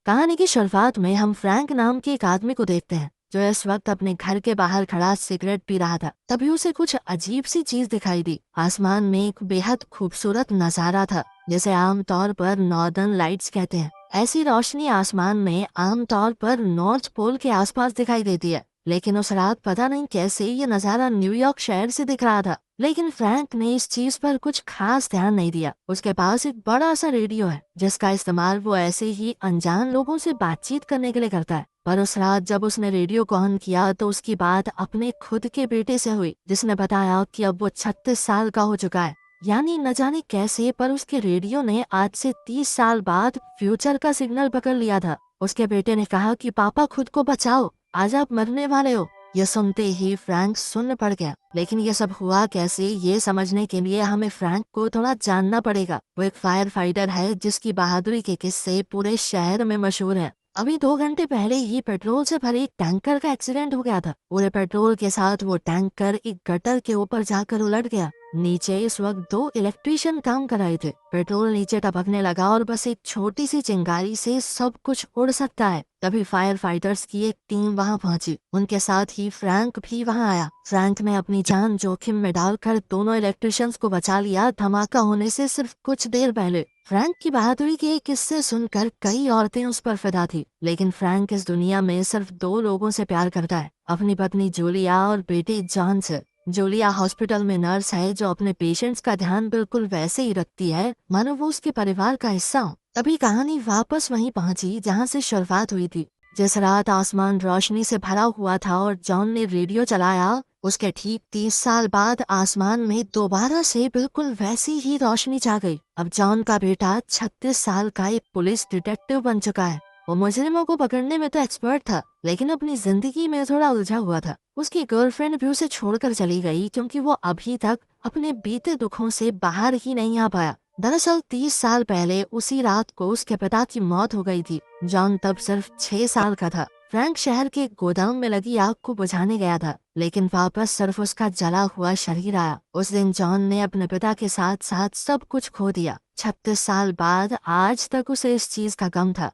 कहानी की शुरुआत में हम फ्रैंक नाम के एक आदमी को देखते हैं जो इस वक्त अपने घर के बाहर खड़ा सिगरेट पी रहा था। तभी उसे कुछ अजीब सी चीज दिखाई दी। आसमान में एक बेहद खूबसूरत नजारा था जिसे आमतौर पर नॉर्दर्न लाइट्स कहते हैं। ऐसी रोशनी आसमान में आमतौर पर नॉर्थ पोल के आसपास दिखाई देती है, लेकिन उस रात पता नहीं कैसे ये नजारा न्यूयॉर्क शहर से दिख रहा था। लेकिन फ्रैंक ने इस चीज पर कुछ खास ध्यान नहीं दिया। उसके पास एक बड़ा सा रेडियो है जिसका इस्तेमाल वो ऐसे ही अनजान लोगों से बातचीत करने के लिए करता है। पर उस रात जब उसने रेडियो को ऑन किया तो उसकी बात अपने खुद के बेटे से हुई, जिसने बताया कि अब वो 36 साल का हो चुका है। यानी न जाने कैसे पर उसके रेडियो ने आज से 30 साल बाद फ्यूचर का सिग्नल पकड़ लिया था। उसके बेटे ने कहा कि पापा खुद को बचाओ, आज आप मरने वाले हो। ये सुनते ही फ्रैंक सुन्न पड़ गया। लेकिन ये सब हुआ कैसे, ये समझने के लिए हमें फ्रैंक को थोड़ा जानना पड़ेगा। वो एक फायर फाइटर है जिसकी बहादुरी के किस्से पूरे शहर में मशहूर है। अभी 2 घंटे पहले ही पेट्रोल से भरे एक टैंकर का एक्सीडेंट हो गया था। पूरे पेट्रोल के साथ वो टैंकर एक गटर के ऊपर जाकर उलट गया। नीचे इस वक्त 2 इलेक्ट्रीशियन काम कर रहे थे। पेट्रोल नीचे टपकने लगा और बस एक छोटी सी चिंगारी से सब कुछ उड़ सकता है। तभी फायर फाइटर्स की एक टीम वहां पहुंची। उनके साथ ही फ्रैंक भी वहां आया। फ्रैंक ने अपनी जान जोखिम में डालकर दोनों इलेक्ट्रिशियंस को बचा लिया धमाका होने से सिर्फ कुछ देर पहले। फ्रैंक की बहादुरी के किस्से सुनकर कई औरतें उस पर फिदा थी, लेकिन फ्रैंक इस दुनिया में सिर्फ 2 लोगों से प्यार करता है, अपनी पत्नी जूलिया और बेटे जॉन से। जूलिया हॉस्पिटल में नर्स है जो अपने पेशेंट्स का ध्यान बिल्कुल वैसे ही रखती है मानो वो उसके परिवार का हिस्सा हो। तभी कहानी वापस वहीं पहुंची जहां से शुरुआत हुई थी। जिस रात आसमान रोशनी से भरा हुआ था और जॉन ने रेडियो चलाया, उसके ठीक 30 साल बाद आसमान में दोबारा से बिल्कुल वैसी ही रोशनी छा गई। अब जॉन का बेटा 36 साल का एक पुलिस डिटेक्टिव बन चुका है। वो मुजरिमों को पकड़ने में तो एक्सपर्ट था, लेकिन अपनी जिंदगी में थोड़ा उलझा हुआ था। उसकी गर्लफ्रेंड भी उसे छोड़कर चली गई क्योंकि वो अभी तक अपने बीते दुखों से बाहर ही नहीं आ पाया। दरअसल 30 साल पहले उसी रात को उसके पिता की मौत हो गई थी। जॉन तब सिर्फ 6 साल का था। फ्रैंक शहर के गोदाम में लगी आग को बुझाने गया था, लेकिन वापस सिर्फ उसका जला हुआ शरीर आया। उस दिन जॉन ने अपने पिता के साथ साथ सब कुछ खो दिया। 36 साल बाद आज तक उसे इस चीज का गम था।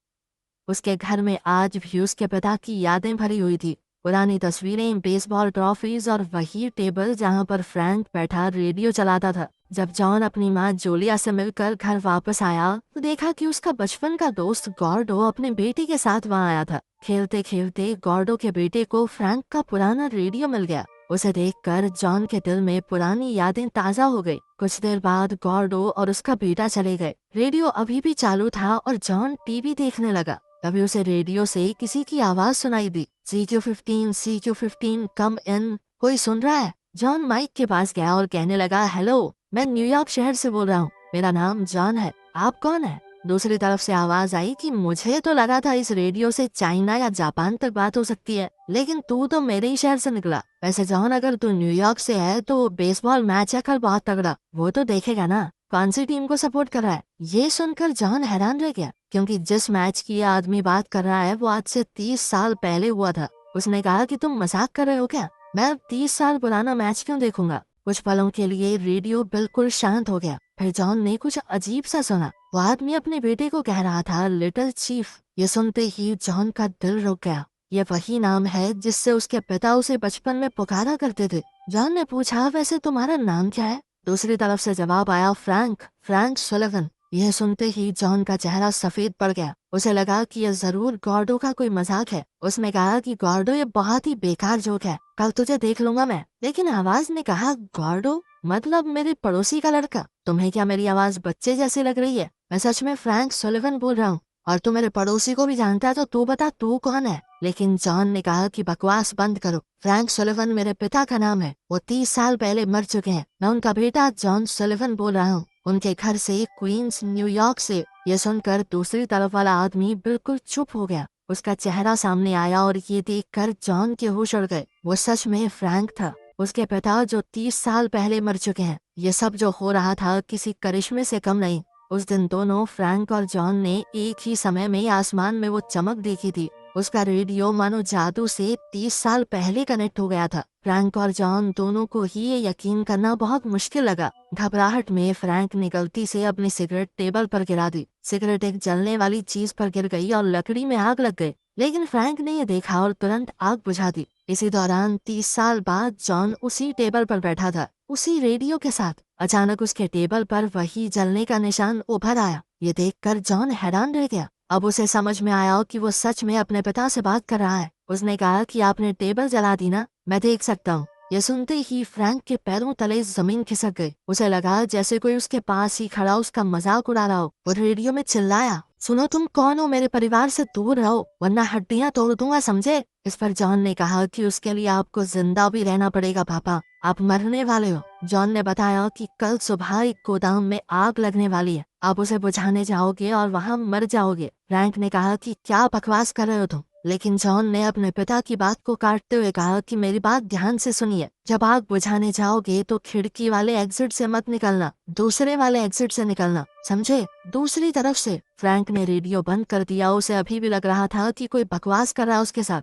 उसके घर में आज भी उसके पिता की यादें भरी हुई थी। पुरानी तस्वीरें, बेसबॉल ट्रॉफीज और वही टेबल जहां पर फ्रैंक बैठा रेडियो चलाता था। जब जॉन अपनी माँ जूलिया से मिलकर घर वापस आया तो देखा कि उसका बचपन का दोस्त गॉर्डो अपने बेटे के साथ वहां आया था। खेलते खेलते गॉर्डो के बेटे को फ्रैंक का पुराना रेडियो मिल गया। उसे देखकर जॉन के दिल में पुरानी यादें ताजा हो गई। कुछ देर बाद गॉर्डो और उसका बेटा चले गए। रेडियो अभी भी चालू था और जॉन टीवी देखने लगा। तभी उसे रेडियो से किसी की आवाज सुनाई दी, CQ15 कम इन, कोई सुन रहा है? जॉन माइक के पास गया और कहने लगा, हेलो, मैं न्यूयॉर्क शहर से बोल रहा हूँ, मेरा नाम जॉन है, आप कौन है? दूसरी तरफ से आवाज आई कि मुझे तो लगा था इस रेडियो से चाइना या जापान तक बात हो सकती है, लेकिन तू तो मेरे ही शहर से निकला। वैसे जॉन, अगर तू न्यूयॉर्क से है तो बेसबॉल मैच है कल बहुत तगड़ा, वो तो देखेगा ना? कौन सी टीम को सपोर्ट कर रहा है? ये सुनकर जॉन हैरान रह गया, क्योंकि जिस मैच की ये आदमी बात कर रहा है वो आज से 30 साल पहले हुआ था। उसने कहा कि तुम मजाक कर रहे हो क्या? मैं अब 30 साल पुराना मैच क्यों देखूंगा? कुछ पलों के लिए रेडियो बिल्कुल शांत हो गया। फिर जॉन ने कुछ अजीब सा सुना। वो आदमी अपने बेटे को कह रहा था, लिटिल चीफ। ये सुनते ही जॉन का दिल रुक गया। ये वही नाम है जिससे उसके पिता उसे बचपन में पुकारा करते थे। जॉन ने पूछा, वैसे तुम्हारा नाम क्या है? दूसरी तरफ से जवाब आया, फ्रैंक सुलिवन। यह सुनते ही जॉन का चेहरा सफेद पड़ गया। उसे लगा कि यह जरूर गॉर्डो का कोई मजाक है। उसने कहा कि गॉर्डो, ये बहुत ही बेकार जोक है, कल तुझे देख लूंगा मैं। लेकिन आवाज ने कहा, गॉर्डो मतलब मेरे पड़ोसी का लड़का? तुम्हें क्या मेरी आवाज बच्चे जैसी लग रही है? मैं सच में फ्रैंक सुलिवन बोल रहा हूँ, और तू मेरे पड़ोसी को भी जानता है, तो तू बता तू कौन है? लेकिन जॉन ने कहा कि बकवास बंद करो, फ्रैंक सुलिवन मेरे पिता का नाम है, वो 30 साल पहले मर चुके हैं। मैं उनका बेटा जॉन सुलिवन बोल रहा हूँ, उनके घर से, क्वींस, न्यूयॉर्क से। ये सुनकर दूसरी तरफ वाला आदमी बिल्कुल चुप हो गया। उसका चेहरा सामने आया और ये देखकर जॉन के होश उड़ गए। वो सच में फ्रैंक था, उसके पिता जो 30 साल पहले मर चुके हैं। ये सब जो हो रहा था किसी करिश्मे से कम नहीं। उस दिन दोनों फ्रैंक और जॉन ने एक ही समय में आसमान में वो चमक देखी थी उसका रेडियो मानो जादू से 30 साल पहले कनेक्ट हो गया था। फ्रैंक और जॉन दोनों को ही ये यकीन करना बहुत मुश्किल लगा। घबराहट में फ्रैंक ने गलती से अपनी सिगरेट टेबल पर गिरा दी। सिगरेट एक जलने वाली चीज पर गिर गई और लकड़ी में आग लग गई। लेकिन फ्रैंक ने ये देखा और तुरंत आग बुझा दी। इसी दौरान 30 साल बाद जॉन उसी टेबल पर बैठा था, उसी रेडियो के साथ। अचानक उसके टेबल पर वही जलने का निशान उभर आया। ये देखकर जॉन हैरान रह गया। अब उसे समझ में आया कि वो सच में अपने पिता से बात कर रहा है। उसने कहा कि आपने टेबल जला दी ना, मैं देख सकता हूँ। ये सुनते ही फ्रैंक के पैरों तले जमीन खिसक गई। उसे लगा जैसे कोई उसके पास ही खड़ा उसका मजाक उड़ा रहा हो। वो रेडियो में चिल्लाया, सुनो तुम कौन हो, मेरे परिवार से दूर रहो वरना हड्डियां तोड़ दूंगा, समझे। इस पर जॉन ने कहा कि उसके लिए आपको जिंदा भी रहना पड़ेगा पापा, आप मरने वाले हो। जॉन ने बताया कि कल सुबह एक गोदाम में आग लगने वाली है, आप उसे बुझाने जाओगे और वहाँ मर जाओगे। फ्रैंक ने कहा कि क्या बकवास कर रहे हो तुम, लेकिन जॉन ने अपने पिता की बात को काटते हुए कहा कि मेरी बात ध्यान से सुनिए, जब आग बुझाने जाओगे तो खिड़की वाले एग्जिट से मत निकलना, दूसरे वाले एग्जिट से निकलना, समझे, दूसरी तरफ से। फ्रैंक ने रेडियो बंद कर दिया। उसे अभी भी लग रहा था कि कोई बकवास कर रहा है उसके साथ।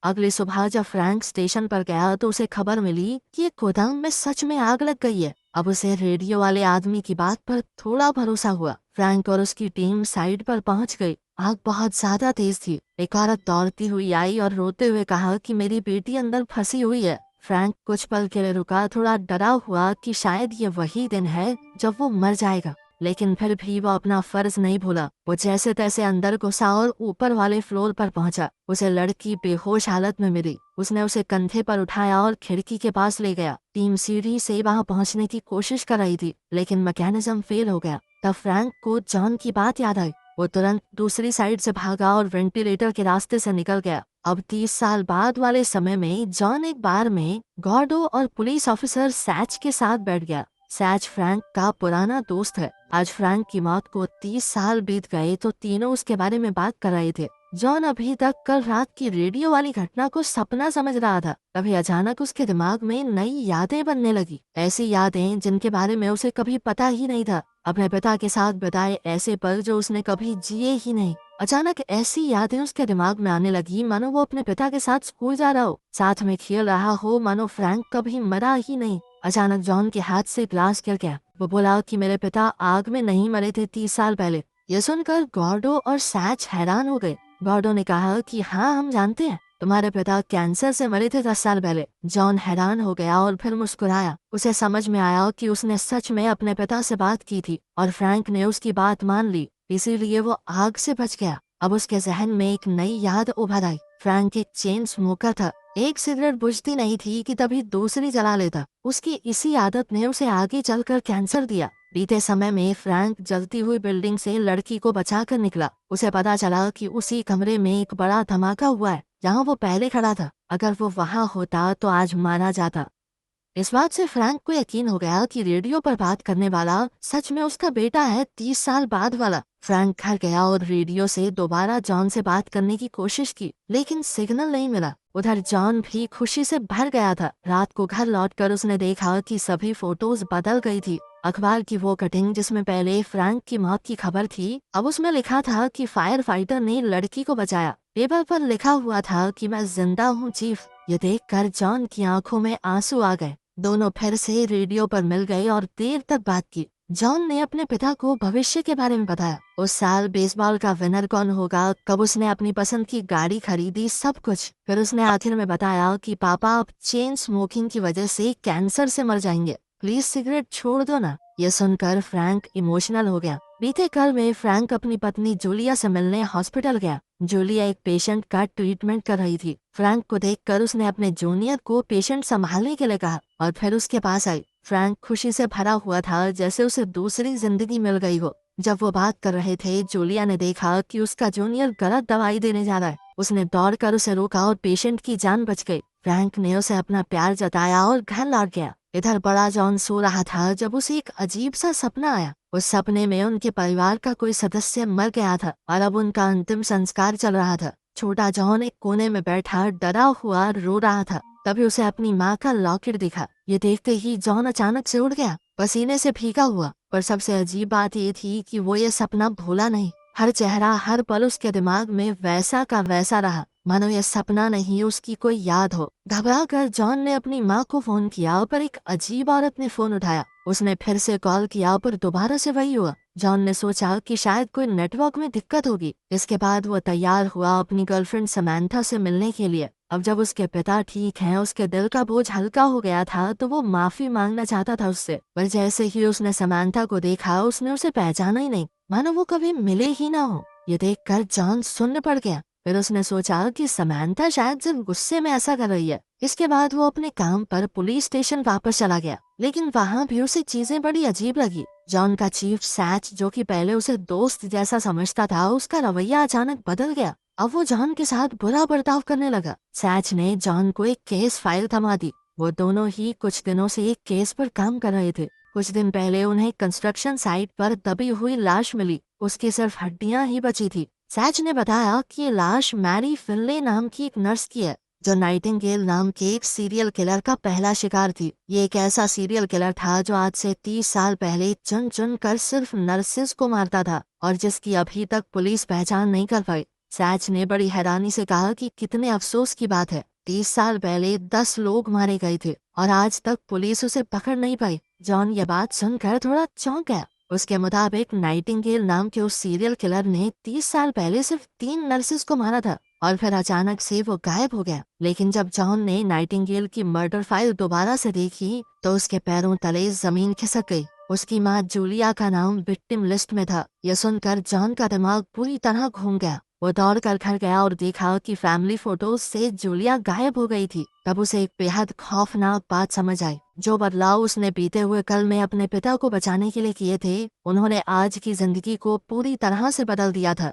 अगली सुबह जब फ्रैंक स्टेशन पर गया तो उसे खबर मिली कि एक गोदाम में सच में आग लग गई है। अब उसे रेडियो वाले आदमी की बात पर थोड़ा भरोसा हुआ। फ्रैंक और उसकी टीम साइड पर पहुंच गई। आग बहुत ज्यादा तेज थी। एक औरत दौड़ती हुई आई और रोते हुए कहा कि मेरी बेटी अंदर फंसी हुई है। फ्रैंक कुछ पल के लिए रुका, थोड़ा डरा हुआ कि शायद ये वही दिन है जब वो मर जाएगा। लेकिन फिर भी वो अपना फर्ज नहीं भूला। वो जैसे तैसे अंदर घुसा और ऊपर वाले फ्लोर पर पहुंचा। उसे लड़की बेहोश हालत में मिली। उसने उसे कंधे पर उठाया और खिड़की के पास ले गया। टीम सीढ़ी से वहां पहुंचने की कोशिश कर रही थी, लेकिन मैकेनिज्म फेल हो गया। तब फ्रैंक को जॉन की बात याद आई। वो तुरंत दूसरी साइड से भागा और वेंटिलेटर के रास्ते से निकल गया। अब 30 साल बाद वाले समय में जॉन एक बार में गॉर्डो और पुलिस ऑफिसर सैच के साथ बैठ गया। सैच फ्रैंक का पुराना दोस्त है। आज फ्रैंक की मौत को 30 साल बीत गए तो तीनों उसके बारे में बात कर रहे थे। जॉन अभी तक कल रात की रेडियो वाली घटना को सपना समझ रहा था। तभी अचानक उसके दिमाग में नई यादें बनने लगी, ऐसी यादें जिनके बारे में उसे कभी पता ही नहीं था। अपने पिता के साथ बिताए ऐसे पल जो उसने कभी जिए ही नहीं। अचानक ऐसी यादें उसके दिमाग में आने लगी मानो वो अपने पिता के साथ स्कूल जा रहा हो, साथ में खेल रहा हो, मानो फ्रैंक कभी मरा ही नहीं। अचानक जॉन के हाथ से ग्लास गिर गया। वो बोला कि मेरे पिता आग में नहीं मरे थे 30 साल पहले। ये सुनकर गॉर्डो और सैच हैरान हो गए। गॉर्डो ने कहा कि हाँ, हम जानते हैं, तुम्हारे पिता कैंसर से मरे थे 10 साल पहले। जॉन हैरान हो गया और फिर मुस्कुराया। उसे समझ में आया कि उसने सच में अपने पिता से बात की थी और फ्रैंक ने उसकी बात मान ली, इसीलिए वो आग से बच गया। अब उसके जहन में एक नई याद उभर आई। फ्रैंक एक चेन स्मोकर था। एक सिगरेट बुझती नहीं थी कि तभी दूसरी जला लेता। उसकी इसी आदत ने उसे आगे चलकर कैंसर दिया। बीते समय में फ्रैंक जलती हुई बिल्डिंग से लड़की को बचाकर निकला। उसे पता चला कि उसी कमरे में एक बड़ा धमाका हुआ है जहाँ वो पहले खड़ा था। अगर वो वहाँ होता तो आज मारा जाता। इस बात से फ्रैंक को यकीन हो गया कि रेडियो पर बात करने वाला सच में उसका बेटा है, 30 साल बाद वाला। फ्रैंक घर गया और रेडियो से दोबारा जॉन से बात करने की कोशिश की, लेकिन सिग्नल नहीं मिला। उधर जॉन भी खुशी से भर गया था। रात को घर लौटकर उसने देखा कि सभी फोटोज बदल गई थी। अखबार की वो कटिंग जिसमें पहले फ्रैंक की मौत की खबर थी, अब उसमें लिखा था कि फायर फाइटर ने लड़की को बचाया। पेपर पर लिखा हुआ था कि मैं जिंदा हूँ चीफ। ये देखकर जॉन की आंखों में आंसू आ गए। दोनों फिर से रेडियो पर मिल गए और देर तक बात की। जॉन ने अपने पिता को भविष्य के बारे में बताया। उस साल बेसबॉल का विनर कौन होगा, कब उसने अपनी पसंद की गाड़ी खरीदी, सब कुछ। फिर उसने आखिर में बताया कि पापा अब चेन स्मोकिंग की वजह से कैंसर से मर जाएंगे, प्लीज सिगरेट छोड़ दो ना। ये सुनकर फ्रैंक इमोशनल हो गया। बीते कल में फ्रैंक अपनी पत्नी जूलिया से मिलने हॉस्पिटल गया। जूलिया एक पेशेंट का ट्रीटमेंट कर रही थी। फ्रैंक को देखकर उसने अपने जूनियर को पेशेंट संभालने के लिए कहा और फिर उसके पास आई। फ्रैंक खुशी से भरा हुआ था, जैसे उसे दूसरी जिंदगी मिल गई हो। जब वो बात कर रहे थे, जूलिया ने देखा कि उसका जूनियर गलत दवाई देने जा रहा है। उसने दौड़कर उसे रोका और पेशेंट की जान बच गई। फ्रैंक ने उसे अपना प्यार जताया और घर लौट गया। इधर बड़ा जॉन सो रहा था जब उसे एक अजीब सा सपना आया। उस सपने में उनके परिवार का कोई सदस्य मर गया था और अब उनका अंतिम संस्कार चल रहा था। छोटा जॉन एक कोने में बैठा डरा हुआ रो रहा था। तभी उसे अपनी माँ का लॉकेट दिखा। ये देखते ही जॉन अचानक से उठ गया, पसीने से भीगा हुआ। पर सबसे अजीब बात ये थी कि वो ये सपना भूला नहीं। हर चेहरा हर पल उसके दिमाग में वैसा का वैसा रहा, मानो यह सपना नहीं उसकी कोई याद हो। घबरा कर जॉन ने अपनी माँ को फोन किया, पर एक अजीब औरत ने फोन उठाया। उसने फिर से कॉल किया, पर दोबारा से वही हुआ। जॉन ने सोचा कि शायद कोई नेटवर्क में दिक्कत होगी। इसके बाद वो तैयार हुआ अपनी गर्लफ्रेंड समैंथा से मिलने के लिए। अब जब उसके पिता ठीक हैं, उसके दिल का बोझ हल्का हो गया था, तो वो माफी मांगना चाहता था उससे। पर जैसे ही उसने समैंथा को देखा, उसने उसे पहचाना ही नहीं, मानो वो कभी मिले ही ना हो। ये देखकर जॉन सुन्न पड़ गया। फिर उसने सोचा कि समैंथा शायद सिर्फ गुस्से में ऐसा कर रही है। इसके बाद वो अपने काम पर पुलिस स्टेशन वापस चला गया, लेकिन वहाँ भी उसे चीजें बड़ी अजीब लगी। जॉन का चीफ सैच, जो कि पहले उसे दोस्त जैसा समझता था, उसका रवैया अचानक बदल गया। अब वो जॉन के साथ बुरा बर्ताव करने लगा। सैच ने जॉन को एक केस फाइल थमा दी। वो दोनों ही कुछ दिनों से एक केस पर काम कर रहे थे। कुछ दिन पहले उन्हें कंस्ट्रक्शन साइट पर दबी हुई लाश मिली। उसकी सिर्फ हड्डियां ही बची थी। सैच ने बताया कि ये लाश मैरी फिनले नाम की एक नर्स की है, जो नाइटिंगेल नाम के एक सीरियल किलर का पहला शिकार थी। ये एक ऐसा सीरियल किलर था जो आज से 30 साल पहले चुन चुन कर सिर्फ नर्सेस को मारता था, और जिसकी अभी तक पुलिस पहचान नहीं कर पाई। सैच ने बड़ी हैरानी से कहा कि कितने अफसोस की बात है, 30 साल पहले 10 लोग मारे गए थे और आज तक पुलिस उसे पकड़ नहीं पाई। जॉन ये बात सुनकर थोड़ा चौंक गया। उसके मुताबिक नाइटिंगेल नाम के उस सीरियल किलर ने 30 साल पहले सिर्फ 3 नर्सेस को मारा था, और फिर अचानक से वो गायब हो गया। लेकिन जब जॉन ने नाइटिंगेल की मर्डर फाइल दोबारा से देखी, तो उसके पैरों तले जमीन खिसक गई। उसकी माँ जूलिया का नाम विक्टिम लिस्ट में था। यह सुनकर जॉन का दिमाग पूरी तरह घूम गया। वो दौड़ कर घर गया और देखा कि फैमिली फोटोज से जूलिया गायब हो गई थी। तब उसे एक बेहद खौफनाक बात समझ आई। जो बदलाव उसने बीते हुए कल में अपने पिता को बचाने के लिए किए थे, उन्होंने आज की जिंदगी को पूरी तरह से बदल दिया था।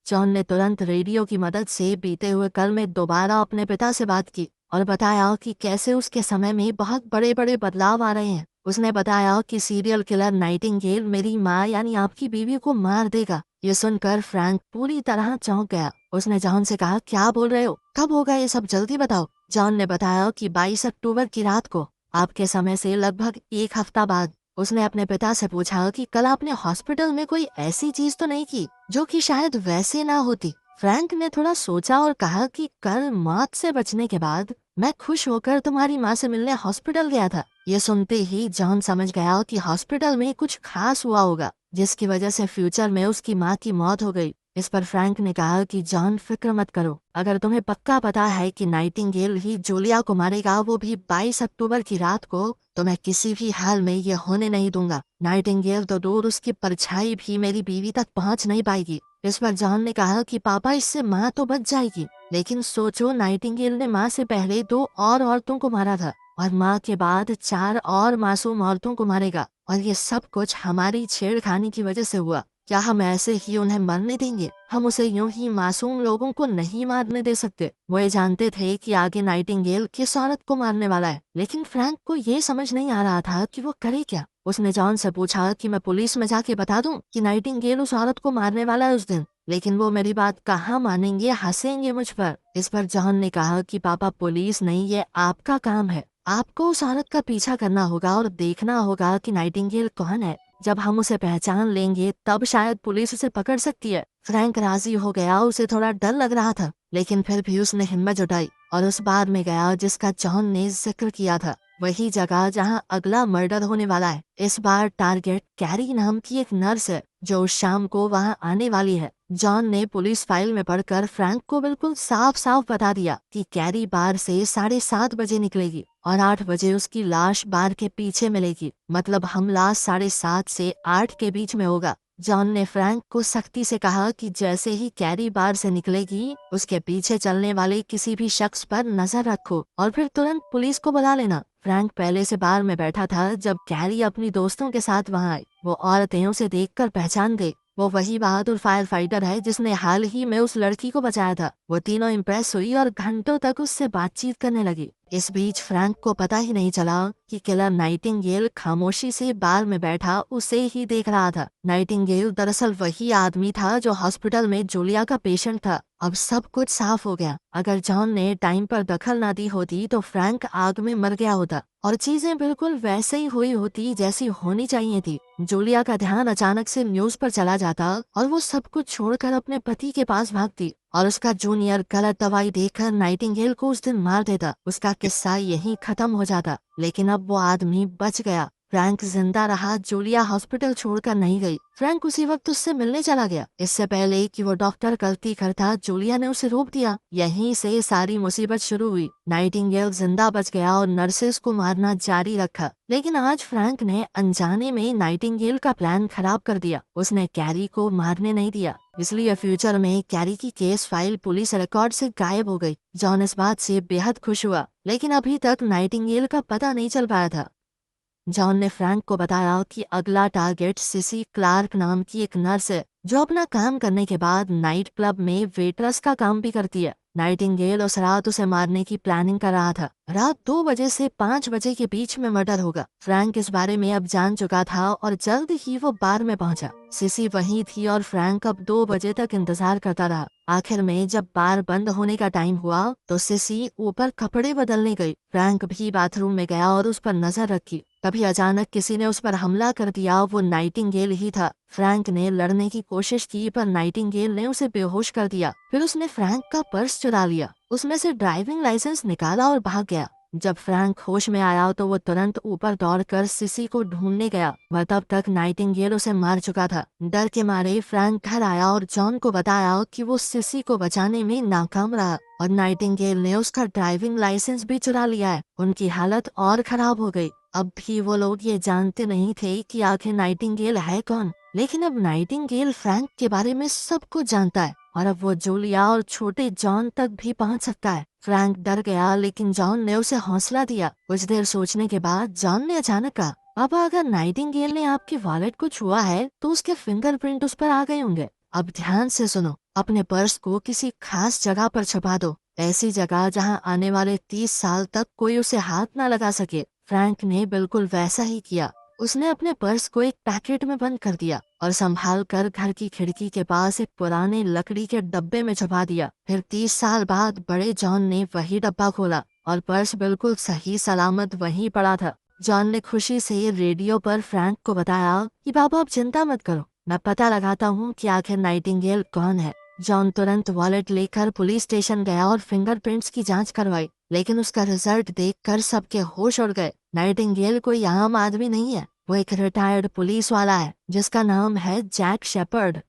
जॉन ने तुरंत रेडियो की मदद से बीते हुए कल में दोबारा अपने पिता से बात की और बताया कि कैसे उसके समय में बहुत बड़े बड़े बदलाव आ रहे हैं। उसने बताया कि सीरियल किलर नाइटिंगेल मेरी माँ यानी आपकी बीवी को मार देगा। ये सुनकर फ्रैंक पूरी तरह चौंक गया। उसने जॉन से कहा, क्या बोल रहे हो, कब होगा ये सब, जल्दी बताओ। जॉन ने बताया कि 22 अक्टूबर की रात को, आपके समय से लगभग एक हफ्ता बाद। उसने अपने पिता से पूछा कि कल आपने हॉस्पिटल में कोई ऐसी चीज तो नहीं की जो कि शायद वैसे ना होती। फ्रैंक ने थोड़ा सोचा और कहा कि कल मौत से बचने के बाद मैं खुश होकर तुम्हारी माँ से मिलने हॉस्पिटल गया था। ये सुनते ही जॉन समझ गया कि हॉस्पिटल में कुछ खास हुआ होगा, जिसकी वजह से फ्यूचर में उसकी माँ की मौत हो गई। इस पर फ्रैंक ने कहा कि जॉन, फिक्र मत करो, अगर तुम्हें पक्का पता है कि नाइटिंगेल ही जूलिया को मारेगा, वो भी 22 अक्टूबर की रात को, तो मैं किसी भी हाल में ये होने नहीं दूंगा। नाइटिंगेल तो दूर, उसकी परछाई भी मेरी बीवी तक पहुंच नहीं पाएगी। इस पर जॉन ने कहा कि पापा, इससे माँ तो बच जाएगी, लेकिन सोचो, नाइटिंगेल ने माँ से पहले 2 और औरतों को मारा था और माँ के बाद 4 और मासूम औरतों को मारेगा, और ये सब कुछ हमारी छेड़खानी की वजह से हुआ। क्या हम ऐसे ही उन्हें मरने देंगे? हम उसे यूं ही मासूम लोगों को नहीं मारने दे सकते। वो ये जानते थे कि आगे नाइटिंगेल किस औरत को मारने वाला है, लेकिन फ्रैंक को ये समझ नहीं आ रहा था कि वो करे क्या। उसने जॉन से पूछा कि मैं पुलिस में जाके बता दूं कि नाइटिंगेल उस औरत को मारने वाला है उस दिन, लेकिन वो मेरी बात कहाँ मानेंगे, हंसेंगे मुझ पर। इस पर जॉन ने कहा कि पापा, पुलिस नहीं, ये आपका काम है। आपको उस औरत का पीछा करना होगा और देखना होगा कि नाइटिंगेल कौन है। जब हम उसे पहचान लेंगे, तब शायद पुलिस उसे पकड़ सकती है। फ्रैंक राजी हो गया। उसे थोड़ा डर लग रहा था, लेकिन फिर भी उसने हिम्मत जुटाई और उस बार में गया जिसका जॉन ने जिक्र किया था, वही जगह जहां अगला मर्डर होने वाला है। इस बार टारगेट कैरी नाम की एक नर्स है, जो उस शाम को वहां आने वाली है। जॉन ने पुलिस फाइल में पढ़कर फ्रैंक को बिल्कुल साफ साफ बता दिया कि कैरी बार से 7:30 बजे निकलेगी और 8 बजे उसकी लाश बार के पीछे मिलेगी। मतलब हमला 7:30 से 8 के बीच में होगा। जॉन ने फ्रैंक को सख्ती से कहा कि जैसे ही कैरी बार से निकलेगी, उसके पीछे चलने वाले किसी भी शख्स पर नजर रखो और फिर तुरंत पुलिस को बुला लेना। फ्रैंक पहले से बार में बैठा था जब कैरी अपनी दोस्तों के साथ वहां आई। वो औरतें उसे देखकर पहचान गई। वो वही बहादुर फायर फाइटर है जिसने हाल ही में उस लड़की को बचाया था। वो तीनों इम्प्रेस हुई और घंटों तक उससे बातचीत करने लगी। इस बीच फ्रैंक को पता ही नहीं चला कि किलर नाइटिंगेल खामोशी से बार में बैठा उसे ही देख रहा था। नाइटिंगेल दरअसल वही आदमी था जो हॉस्पिटल में जूलिया का पेशेंट था। अब सब कुछ साफ हो गया। अगर जॉन ने टाइम पर दखल न दी होती तो फ्रैंक आग में मर गया होता और चीजें बिल्कुल वैसे ही हुई होती जैसी होनी चाहिए थी। जूलिया का ध्यान अचानक से न्यूज पर चला जाता और वो सब कुछ छोड़कर अपने पति के पास भागती और उसका जूनियर गलत दवाई देकर नाइटिंगेल को उस दिन मार देता। उसका किस्सा यहीं खत्म हो जाता। लेकिन अब वो आदमी बच गया। फ्रैंक जिंदा रहा। जूलिया हॉस्पिटल छोड़कर नहीं गई। फ्रैंक उसी वक्त उससे मिलने चला गया। इससे पहले कि वो डॉक्टर गलती करता, जूलिया ने उसे रोक दिया। यहीं से सारी मुसीबत शुरू हुई। नाइटिंगेल जिंदा बच गया और नर्सेस को मारना जारी रखा। लेकिन आज फ्रैंक ने अनजाने में नाइटिंगेल का प्लान खराब कर दिया। उसने कैरी को मारने नहीं दिया, इसलिए फ्यूचर में कैरी की केस फाइल पुलिस रिकॉर्ड से गायब हो गई। जॉन इस बात से बेहद खुश हुआ, लेकिन अभी तक नाइटिंगेल का पता नहीं चल पाया था। जॉन ने फ्रैंक को बताया कि अगला टारगेट सिसी क्लार्क नाम की एक नर्स है जो अपना काम करने के बाद नाइट क्लब में वेटरस का काम भी करती है। नाइटिंगेल उस रात उसे मारने की प्लानिंग कर रहा था। रात 2 बजे से 5 बजे के बीच में मर्डर होगा। फ्रैंक इस बारे में अब जान चुका था और जल्द ही वो बार में पहुंचा। सिसी वहीं थी और फ्रैंक अब 2 बजे तक इंतजार करता रहा। आखिर में जब बार बंद होने का टाइम हुआ तो सिसी ऊपर कपड़े बदलने गई। फ्रैंक भी बाथरूम में गया और उस पर नजर रखी। तभी अचानक किसी ने उस पर हमला कर दिया। वो नाइटिंगेल ही था। फ्रैंक ने लड़ने की कोशिश की पर नाइटिंगेल ने उसे बेहोश कर दिया। फिर उसने फ्रैंक का पर्स चुरा लिया, उसमें से ड्राइविंग लाइसेंस निकाला और भाग गया। जब फ्रैंक होश में आया तो वो तुरंत ऊपर दौड़कर सिसी को ढूंढने गया, वह तब तक नाइटिंगेल उसे मार चुका था। डर के मारे फ्रैंक घर आया और जॉन को बताया कि वो सिसी को बचाने में नाकाम रहा और नाइटिंगेल ने उसका ड्राइविंग लाइसेंस भी चुरा लिया है। उनकी हालत और खराब हो गई। अब भी वो लोग ये जानते नहीं थे कि आखिर नाइटिंगेल है कौन, लेकिन अब नाइटिंगेल फ्रैंक के बारे में सब कुछ जानता है और अब वो जूलिया और छोटे जॉन तक भी पहुंच सकता है। फ्रैंक डर गया, लेकिन जॉन ने उसे हौसला दिया। कुछ देर सोचने के बाद जॉन ने अचानक कहा, पापा अगर नाइटिंगेल ने आपके वॉलेट को छुआ है तो उसके फिंगरप्रिंट उस पर आ गए होंगे। अब ध्यान से सुनो, अपने पर्स को किसी खास जगह पर छुपा दो, ऐसी जगह जहां आने वाले 30 साल तक कोई उसे हाथ न लगा सके। फ्रैंक ने बिल्कुल वैसा ही किया। उसने अपने पर्स को एक पैकेट में बंद कर दिया और संभाल कर घर की खिड़की के पास एक पुराने लकड़ी के डब्बे में छुपा दिया। फिर 30 साल बाद बड़े जॉन ने वही डब्बा खोला और पर्स बिल्कुल सही सलामत वहीं पड़ा था। जॉन ने खुशी से रेडियो पर फ्रैंक को बताया कि पापा आप चिंता मत करो, मैं पता लगाता हूँ कि आखिर नाइटिंगेल कौन है। जॉन तुरंत वॉलेट लेकर पुलिस स्टेशन गया और फिंगरप्रिंट्स की जांच करवाई, लेकिन उसका रिजल्ट देखकर सबके होश उड़ गए। नाइटिंगेल कोई आम आदमी नहीं है, वो एक रिटायर्ड पुलिस वाला है जिसका नाम है जैक शेपर्ड।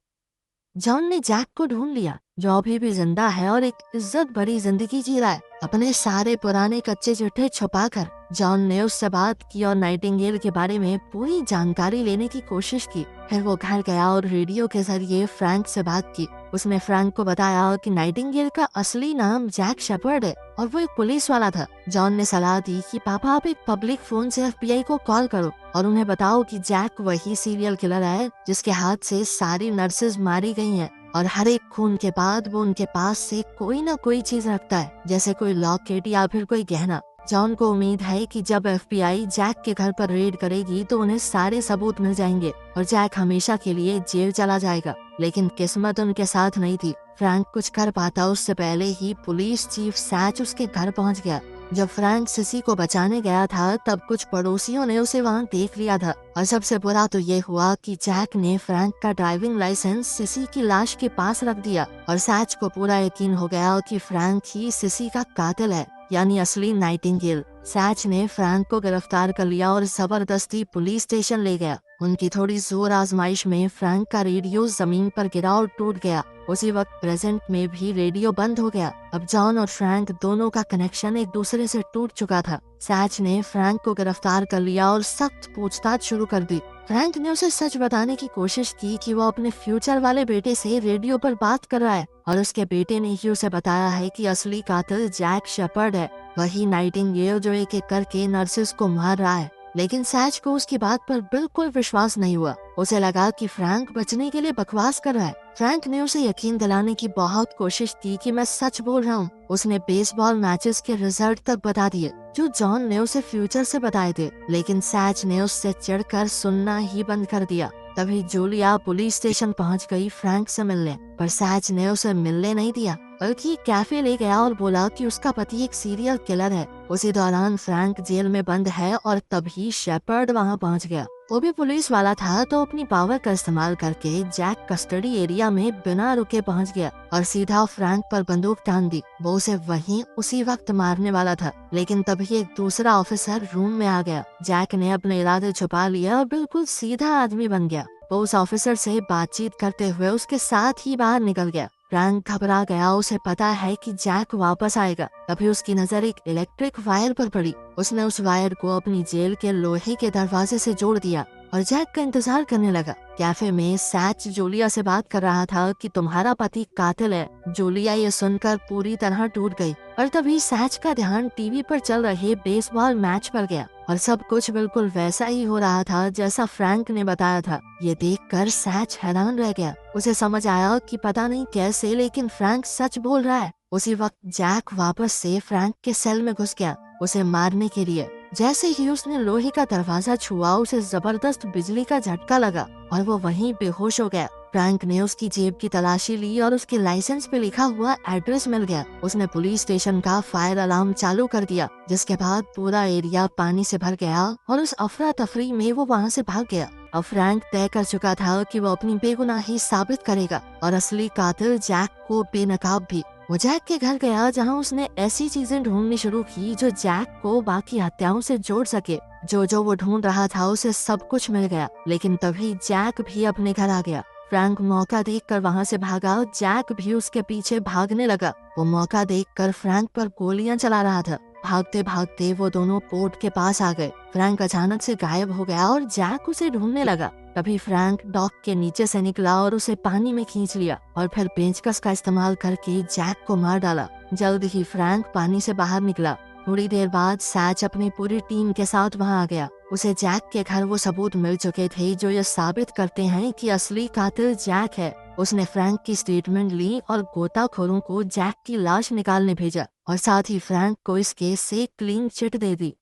जॉन ने जैक को ढूंढ लिया, जो अभी भी जिंदा है और एक इज्जत भरी जिंदगी जी रहा है। अपने सारे पुराने कच्चे चिट्ठे छुपाकर जॉन ने उससे बात की और नाइटिंगेल के बारे में पूरी जानकारी लेने की कोशिश की। फिर वो घर गया और रेडियो के जरिए फ्रैंक से बात की। उसने फ्रैंक को बताया कि नाइटिंगेल का असली नाम जैक शेपर्ड है और वो एक पुलिस वाला था। जॉन ने सलाह दी कि पापा आप एक पब्लिक फोन से FBI को कॉल करो और उन्हें बताओ कि जैक वही सीरियल किलर है जिसके हाथ से सारी नर्सेज मारी गई हैं और हर एक खून के बाद वो उनके पास से कोई ना कोई चीज रखता है, जैसे कोई लॉकेट या फिर कोई गहना। जॉन को उम्मीद है कि जब FBI जैक के घर पर रेड करेगी तो उन्हें सारे सबूत मिल जाएंगे और जैक हमेशा के लिए जेल चला जाएगा। लेकिन किस्मत उनके साथ नहीं थी। फ्रैंक कुछ कर पाता उससे पहले ही पुलिस चीफ सैच उसके घर पहुंच गया। जब फ्रैंक सिसी को बचाने गया था तब कुछ पड़ोसियों ने उसे वहां देख लिया था और सबसे बुरा तो ये हुआ कि जैक ने फ्रैंक का ड्राइविंग लाइसेंस सिसी की लाश के पास रख दिया और सैच को पूरा यकीन हो गया कि फ्रैंक ही सिसी का कातिल है, यानी असली नाइटिंगेल। सैच ने फ्रैंक को गिरफ्तार कर लिया और जबरदस्ती पुलिस स्टेशन ले गया। उनकी थोड़ी जोर आजमाइश में फ्रैंक का रेडियो जमीन पर गिरा और टूट गया। उसी वक्त प्रेजेंट में भी रेडियो बंद हो गया। अब जॉन और फ्रैंक दोनों का कनेक्शन एक दूसरे से टूट चुका था। सैच ने फ्रैंक को गिरफ्तार कर लिया और सख्त पूछताछ शुरू कर दी। फ्रैंक ने उसे सच बताने की कोशिश की कि वो अपने फ्यूचर वाले बेटे से रेडियो पर बात कर रहा है और उसके बेटे ने ही उसे बताया है कि असली कातिल जैक शेपर्ड है, वही नाइटिंगेल जो एक एक करके नर्सेस को मार रहा है। लेकिन सैच को उसकी बात पर बिल्कुल विश्वास नहीं हुआ। उसे लगा कि फ्रैंक बचने के लिए बकवास कर रहा है। फ्रैंक ने उसे यकीन दिलाने की बहुत कोशिश की कि मैं सच बोल रहा हूँ। उसने बेसबॉल मैचेस के रिजल्ट तक बता दिए जो जॉन ने उसे फ्यूचर से बताए थे, लेकिन सैच ने उससे चिढ़कर सुनना ही बंद कर दिया। तभी जूलिया पुलिस स्टेशन पहुंच गई फ्रैंक से मिलने, पर सैच ने उसे मिलने नहीं दिया, बल्कि कैफे ले गया और बोला कि उसका पति एक सीरियल किलर है। उसी दौरान फ्रैंक जेल में बंद है और तभी शेपर्ड वहां पहुंच गया। वो भी पुलिस वाला था, तो अपनी पावर का इस्तेमाल करके जैक कस्टडी एरिया में बिना रुके पहुंच गया और सीधा फ्रैंक पर बंदूक तान दी। वो उसे वहीं उसी वक्त मारने वाला था, लेकिन तभी एक दूसरा ऑफिसर रूम में आ गया। जैक ने अपने इरादे छुपा लिया और बिल्कुल सीधा आदमी बन गया। वो उस ऑफिसर से बातचीत करते हुए उसके साथ ही बाहर निकल गया। फ्रैंक घबरा गया, उसे पता है कि जैक वापस आएगा। तभी उसकी नजर एक इलेक्ट्रिक वायर पर पड़ी। उसने उस वायर को अपनी जेल के लोहे के दरवाजे से जोड़ दिया और जैक का इंतजार करने लगा। कैफे में सैच जूलिया से बात कर रहा था कि तुम्हारा पति कातिल है। जूलिया ये सुनकर पूरी तरह टूट गई और तभी सैच का ध्यान टीवी पर चल रहे बेसबॉल मैच पर गया और सब कुछ बिल्कुल वैसा ही हो रहा था जैसा फ्रैंक ने बताया था। ये देखकर सैच हैरान रह गया। उसे समझ आया कि पता नहीं कैसे, लेकिन फ्रैंक सच बोल रहा है। उसी वक्त जैक वापस से फ्रैंक के सेल में घुस गया उसे मारने के लिए। जैसे ही उसने लोहे का दरवाजा छुआ, उसे जबरदस्त बिजली का झटका लगा और वो वहीं बेहोश हो गया। फ्रैंक ने उसकी जेब की तलाशी ली और उसके लाइसेंस पे लिखा हुआ एड्रेस मिल गया। उसने पुलिस स्टेशन का फायर अलार्म चालू कर दिया, जिसके बाद पूरा एरिया पानी से भर गया और उस अफरा तफरी में वो वहाँ से भाग गया। अब फ्रैंक तय कर चुका था कि वो अपनी बेगुनाही साबित करेगा और असली कातिल जैक को बेनकाब भी। वो जैक के घर गया, जहां उसने ऐसी चीजें ढूंढनी शुरू की जो जैक को बाकी हत्याओं से जोड़ सके। जो वो ढूंढ रहा था उसे सब कुछ मिल गया, लेकिन तभी जैक भी अपने घर आ गया। फ्रैंक मौका देखकर वहां से भागा, जैक भी उसके पीछे भागने लगा। वो मौका देखकर फ्रैंक पर गोलियां चला रहा था। भागते भागते वो दोनों पोर्ट के पास आ गए। फ्रैंक अचानक से गायब हो गया और जैक उसे ढूंढने लगा। तभी फ्रैंक डॉक के नीचे से निकला और उसे पानी में खींच लिया और फिर पेंचकस का इस्तेमाल करके जैक को मार डाला। जल्द ही फ्रैंक पानी से बाहर निकला। थोड़ी देर बाद सैच अपनी पूरी टीम के साथ वहां आ गया। उसे जैक के घर वो सबूत मिल चुके थे जो ये साबित करते हैं कि असली कातिल जैक है। उसने फ्रैंक की स्टेटमेंट ली और गोताखोरों को जैक की लाश निकालने भेजा और साथ ही फ्रैंक को इस केस से क्लीन चिट दे दी।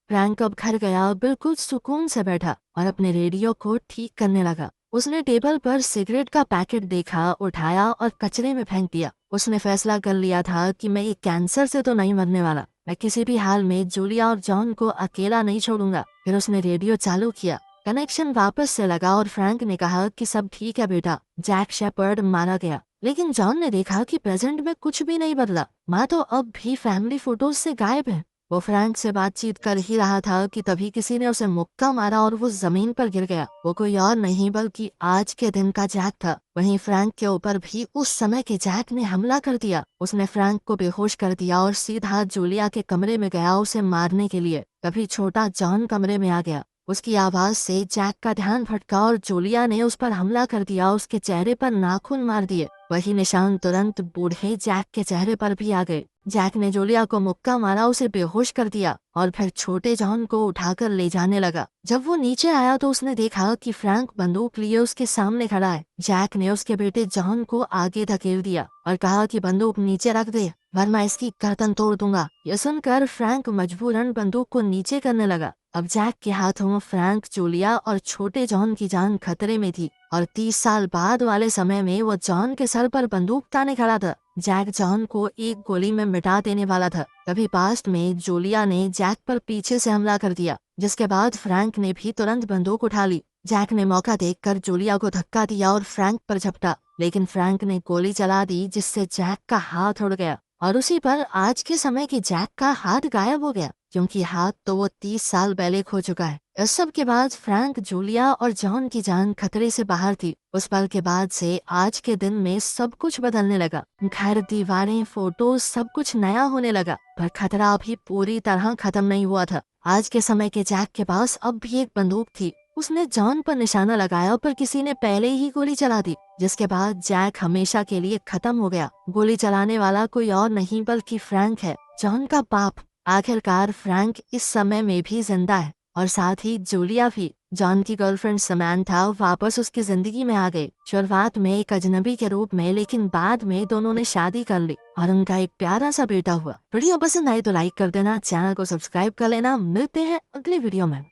फ्रैंक अब घर गया, बिल्कुल सुकून से बैठा और अपने रेडियो को ठीक करने लगा। उसने टेबल पर सिगरेट का पैकेट देखा, उठाया और कचरे में फेंक दिया। उसने फैसला कर लिया था कि मैं ये कैंसर से तो नहीं मरने वाला। मैं किसी भी हाल में जूलिया और जॉन को अकेला नहीं छोड़ूंगा। फिर उसने रेडियो चालू किया। कनेक्शन वापस से लगा और फ्रैंक ने कहा कि सब ठीक है बेटा, जैक शेपर्ड मारा गया। लेकिन जॉन ने देखा कि प्रेजेंट में कुछ भी नहीं बदला। माँ तो अब भी फैमिली फोटोज से गायब है। वो फ्रैंक से बातचीत कर ही रहा था कि तभी किसी ने उसे मुक्का मारा और वो जमीन पर गिर गया। वो कोई और नहीं बल्कि आज के दिन का जैक था। वहीं फ्रैंक के ऊपर भी उस समय के जैक ने हमला कर दिया। उसने फ्रैंक को बेहोश कर दिया और सीधा जूलिया के कमरे में गया उसे मारने के लिए। तभी छोटा जॉन कमरे में आ गया। उसकी आवाज से जैक का ध्यान भटका और जूलिया ने उस पर हमला कर दिया। उसके चेहरे पर नाखून मार दिए। वही निशान तुरंत बूढ़े जैक के चेहरे पर भी आ गए। जैक ने जूलिया को मुक्का मारा, उसे बेहोश कर दिया और फिर छोटे जॉन को उठाकर ले जाने लगा। जब वो नीचे आया तो उसने देखा कि फ्रैंक बंदूक लिए उसके सामने खड़ा है। जैक ने उसके बेटे जॉन को आगे धकेल दिया और कहा कि बंदूक नीचे रख दे, वरना इसकी गर्दन तोड़ दूंगा। यह सुनकर फ्रैंक मजबूरन बंदूक को नीचे करने लगा। अब जैक के हाथों फ्रैंक, जूलिया और छोटे जॉन की जान खतरे में थी और 30 साल बाद वाले समय में वो जॉन के सर पर बंदूक ताने खड़ा था। जैक जॉन को एक गोली में मिटा देने वाला था। तभी पास्ट में जूलिया ने जैक पर पीछे से हमला कर दिया, जिसके बाद फ्रैंक ने भी तुरंत बंदूक उठा ली। जैक ने मौका देखकर जूलिया को धक्का दिया और फ्रैंक पर झपटा, लेकिन फ्रैंक ने गोली चला दी जिससे जैक का हाथ उड़ गया और उसी पर आज के समय की जैक का हाथ गायब हो गया, क्योंकि हाथ तो वो 30 साल पहले खो चुका है। इस सब के बाद फ्रैंक, जूलिया और जॉन की जान खतरे से बाहर थी। उस पल के बाद से आज के दिन में सब कुछ बदलने लगा। घर, दीवारें, फोटोज, सब कुछ नया होने लगा, पर खतरा अभी पूरी तरह खत्म नहीं हुआ था। आज के समय के जैक के पास अब भी एक बंदूक थी। उसने जॉन पर निशाना लगाया, पर किसी ने पहले ही गोली चला दी, जिसके बाद जैक हमेशा के लिए खत्म हो गया। गोली चलाने वाला कोई और नहीं बल्कि फ्रैंक है, जॉन का बाप। आखिरकार फ्रैंक इस समय में भी जिंदा है और साथ ही जूलिया भी जॉन की गर्लफ्रेंड समैंथा वापस उसकी जिंदगी में आ गई, शुरुआत में एक अजनबी के रूप में, लेकिन बाद में दोनों ने शादी कर ली और उनका एक प्यारा सा बेटा हुआ। वीडियो पसंद आए तो लाइक कर देना, चैनल को सब्सक्राइब कर लेना। मिलते हैं अगले वीडियो में।